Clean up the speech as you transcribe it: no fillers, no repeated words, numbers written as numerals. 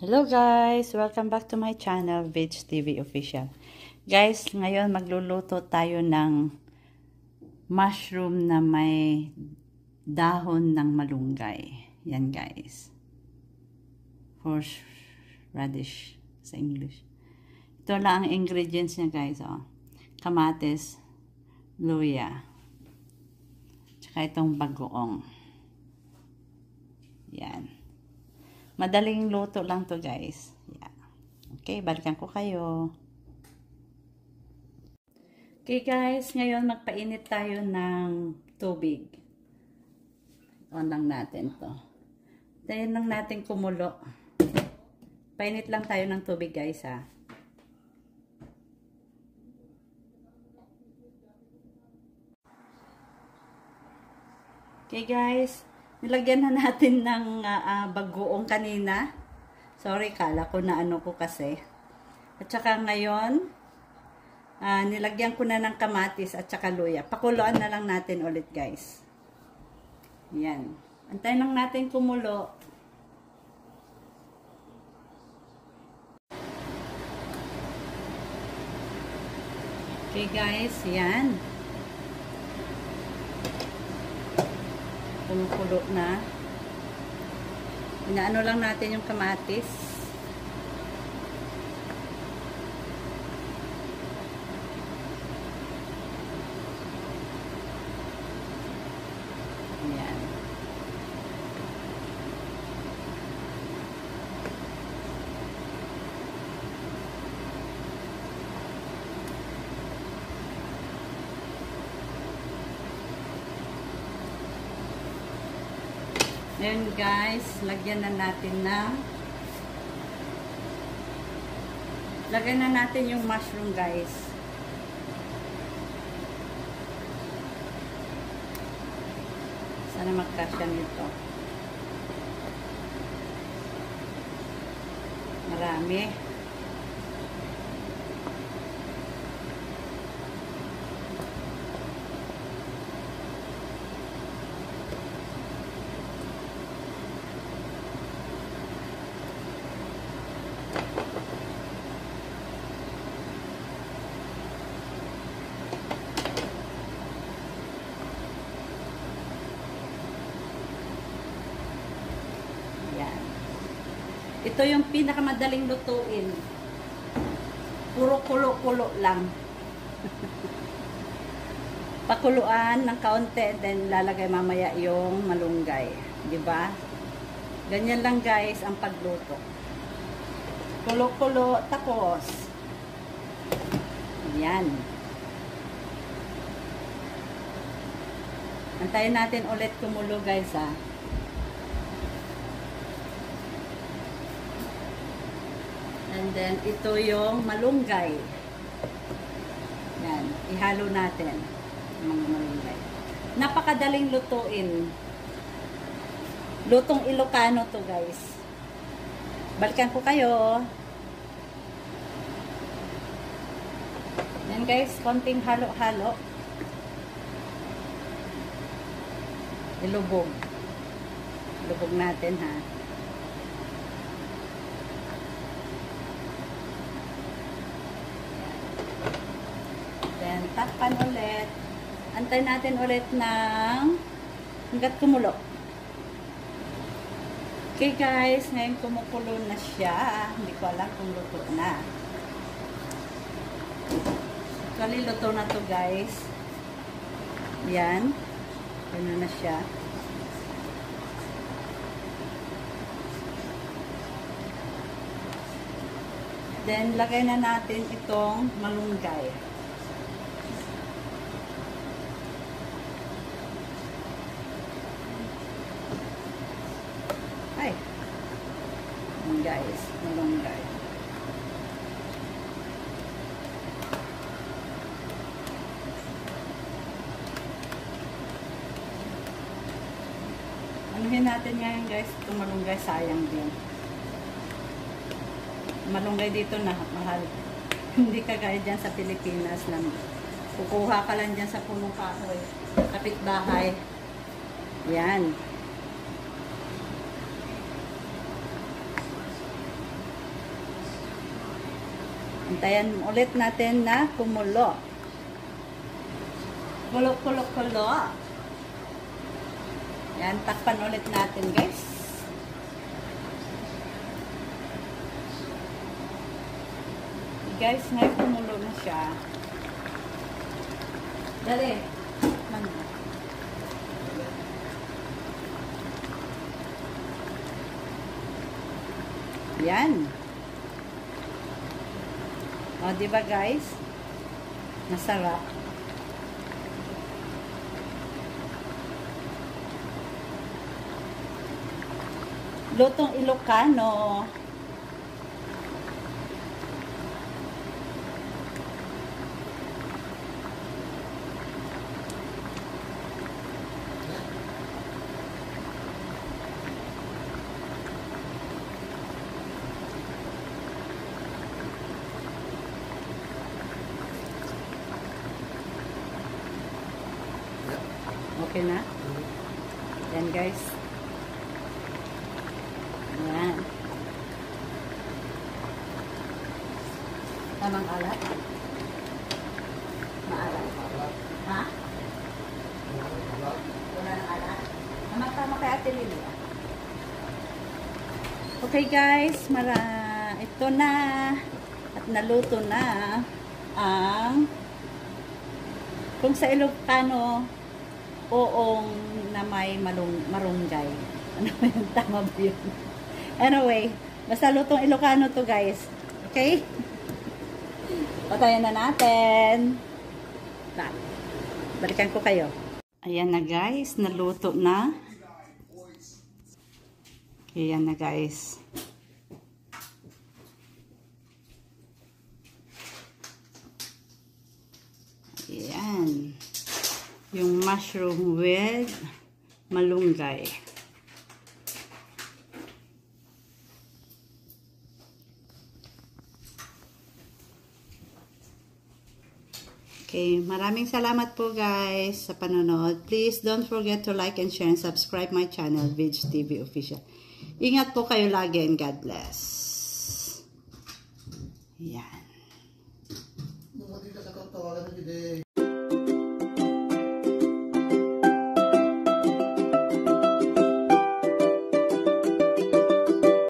Hello guys! Welcome back to my channel, Veg TV Official. Guys, ngayon magluluto tayo ng mushroom na may dahon ng malunggay. Yan guys. Horse radish sa English. Ito lang ang ingredients niya guys. Oh. Kamatis, luya, tsaka itong bagoong. Yan. Madaling luto lang to guys. Yeah. Okay, balikan ko kayo. Okay guys, ngayon magpainit tayo ng tubig. On lang natin to. Tayin lang natin kumulo. Painit lang tayo ng tubig guys ha. Okay guys. Nilagyan na natin ng bagoong kanina. Sorry, kala ko na ano ko kasi. At saka ngayon, nilagyan ko na ng kamatis at saka luya. Pakuluan na lang natin ulit guys. Yan. Antayin lang natin kumulo. Okay guys, yan. Kumukulo na. Inaano lang natin yung kamatis. Ayan. Ngayon guys, lagyan na natin yung mushroom guys. Sana magkasya nito. Marami. Ito yung pinakamadaling lutuin. Puro kulo-kulo lang. Pakuluan ng kaunti, then lalagay mamaya yung malunggay. Diba? Ganyan lang guys ang pagluto. Kulo-kulo, tapos. Ayan. Antayin natin ulit kumulo guys ha. And then, ito yung malunggay. Yan. Ihalo natin. Mga malunggay. Napakadaling lutuin. Lutong Ilocano to guys. Balikan ko kayo. Yan guys. Konting halo-halo. Ilubog. Ilubog natin ha. Takpan ulit. Antay natin ulit ng hanggat kumulo. Okay guys, ngayon kumukulo na siya. Hindi ko alam kung luto na. Actually, luto na to guys. Yan. Ano na siya. Then, lagay na natin itong malunggay. Ay. Guys, malunggay. Anuhin natin ngayon guys, itong malunggay sayang din. Malunggay dito na mahal. Hindi kagaya dyan sa Pilipinas na kukuha ka lang dyan sa punong kahoy. Kapitbahay. Yan. Antayan ulit natin na kumulo. Kulo. Yan, takpan ulit natin, guys. Guys, ngayon kumulo na siya. Dali. Yan. O, diba guys? Masarap. Lutong Ilocano. Okay na? Yan guys. Yan. Tamang alat? Maalat? Ha? Wala ng alat? Tama kay Ate Lilia. Okay guys, ito na at naluto na ang kung sa Ilocano oong na may marunggay. Ano ba yun? Tama ba yun? Anyway, basta lutong Ilocano to guys. Okay? Patayan na natin. Balikan ko kayo. Ayan na guys, naluto na. Ayan na guys. Ayan. Yung mushroom with malunggay. Okay, maraming salamat po guys sa panonood. Please don't forget to like and share and subscribe my channel, Vidge TV Official. Ingat po kayo lagi and God bless. Yan.